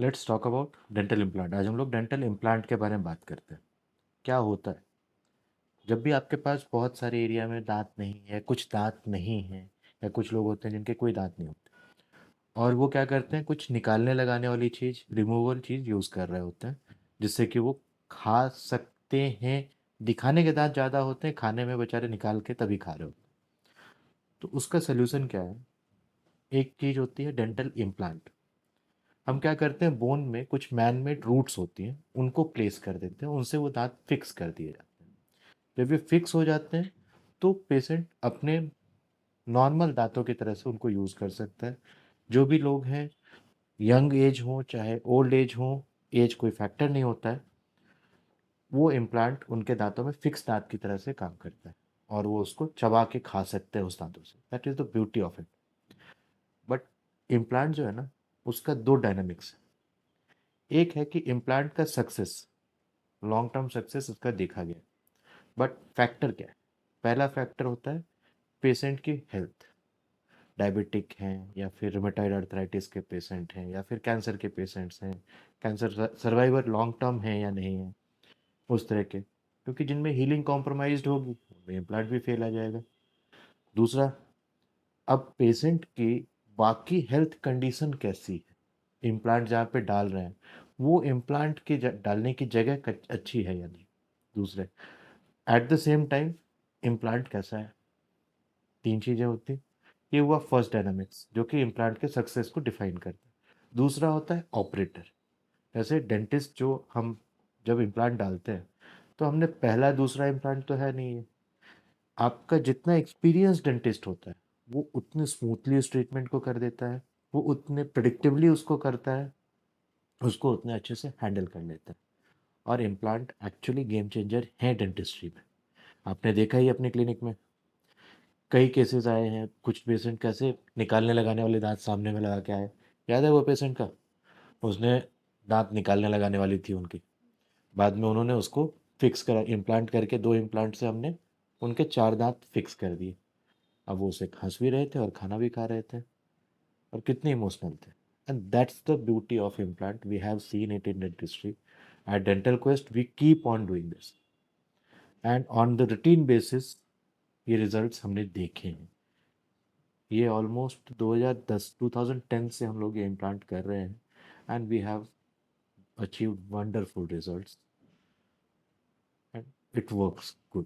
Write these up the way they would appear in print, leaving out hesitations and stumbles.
Let's talk about dental implant. आज हम लोग डेंटल इम्प्लांट के बारे में बात करते हैं। क्या होता है जब भी आपके पास बहुत सारे एरिया में दांत नहीं है, कुछ दांत नहीं है, या कुछ लोग होते हैं जिनके कोई दांत नहीं होते और वो क्या करते हैं, कुछ निकालने लगाने वाली चीज़, रिमूवल चीज़ यूज़ कर रहे होते हैं जिससे कि वो खा सकते हैं। दिखाने के दांत ज़्यादा होते हैं, खाने में बेचारे निकाल के तभी खा रहे होते हैं। तो उसका सोल्यूशन क्या है? एक चीज़ होती है डेंटल इम्प्लांट। हम क्या करते हैं, बोन में कुछ मैन मेड रूट्स होती हैं, उनको प्लेस कर देते हैं, उनसे वो दांत फिक्स कर दिए जाते हैं। जब ये फिक्स हो जाते हैं तो पेशेंट अपने नॉर्मल दांतों की तरह से उनको यूज़ कर सकता है। जो भी लोग हैं, यंग एज हो चाहे ओल्ड एज हो, एज कोई फैक्टर नहीं होता है। वो इम्प्लांट उनके दांतों में फिक्स दांत की तरह से काम करता है और वो उसको चबा के खा सकते हैं उस दांतों से। That is the beauty of it. But implant जो है ना, उसका दो डायनामिक्स है। एक है कि इम्प्लांट का सक्सेस, लॉन्ग टर्म सक्सेस उसका देखा गया। बट फैक्टर क्या है? पहला फैक्टर होता है पेशेंट की हेल्थ। डायबिटिक हैं या फिर रुमेटॉइड अर्थराइटिस के पेशेंट हैं या फिर कैंसर के पेशेंट्स हैं, कैंसर सर्वाइवर लॉन्ग टर्म है या नहीं है, उस तरह के। क्योंकि जिनमें हीलिंग कॉम्प्रोमाइज्ड होगी उनमें इम्प्लांट भी फेल आ जाएगा। दूसरा, अब पेशेंट की बाकी हेल्थ कंडीशन कैसी है, इम्प्लांट जहाँ पे डाल रहे हैं वो इम्प्लांट की डालने की जगह अच्छी है या नहीं। दूसरे, at the same time implant कैसा है। तीन चीज़ें होती। ये हुआ फर्स्ट डायनामिक्स जो कि इम्प्लांट के सक्सेस को डिफाइन करता है। दूसरा होता है ऑपरेटर। जैसे डेंटिस्ट, जो हम जब इम्प्लांट डालते हैं तो हमने पहला दूसरा इम्प्लांट तो है नहीं है। आपका जितना एक्सपीरियंस डेंटिस्ट होता है वो उतने स्मूथली उस ट्रीटमेंट को कर देता है, वो उतने प्रिडिक्टिवली उसको करता है, उसको उतने अच्छे से हैंडल कर लेता है। और इम्प्लांट एक्चुअली गेम चेंजर है डेंटिस्ट्री में। आपने देखा ही अपने क्लिनिक में कई केसेस आए हैं, कुछ पेशेंट कैसे निकालने लगाने वाले दांत सामने में लगा के आए। याद है वो पेशेंट का? उसने दांत निकालने लगाने वाली थी उनकी, बाद में उन्होंने उसको फिक्स करा, इम्प्लांट करके 2 इम्प्लांट से हमने उनके 4 दांत फिक्स कर दिए। अब वो उसे हंस भी रहे थे और खाना भी खा रहे थे और कितने इमोशनल थे। And that's the beauty of implant, we have seen it in dentistry. At dental quest we keep on doing this and on the routine basis ये रिजल्ट्स हमने देखे हैं। ये ऑलमोस्ट 2010 2010 से हम लोग ये इम्प्लांट कर रहे हैं and we have achieved wonderful results and it works good.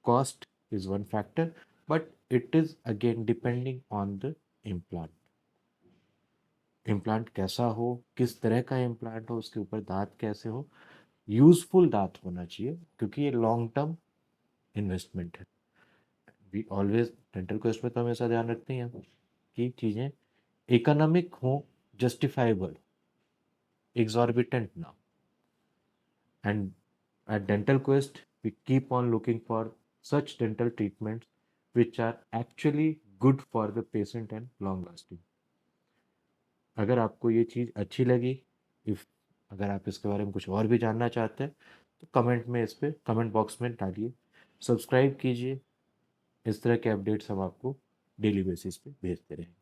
Cost is one factor, but it is again depending on the implant. Implant कैसा हो, किस तरह का इम्प्लांट हो, उसके ऊपर दांत कैसे हो, यूजफुल दांत होना चाहिए क्योंकि ये लॉन्ग टर्म इन्वेस्टमेंट है। वी ऑलवेज डेंटल क्वेस्ट में तो हमेशा ध्यान रखते हैं कि चीज़ें इकोनॉमिक हो, जस्टिफाइबल, एग्जॉर्बिटेंट ना। And at Dental Quest, we keep on looking for such dental treatments which are actually good for the patient and long lasting. अगर आपको ये चीज़ अच्छी लगी, इफ अगर आप इसके बारे में कुछ और भी जानना चाहते हैं तो कमेंट में, इस पे कमेंट बॉक्स में डालिए। सब्सक्राइब कीजिए। इस तरह के अपडेट्स हम आपको डेली बेसिस पे भेजते रहेंगे।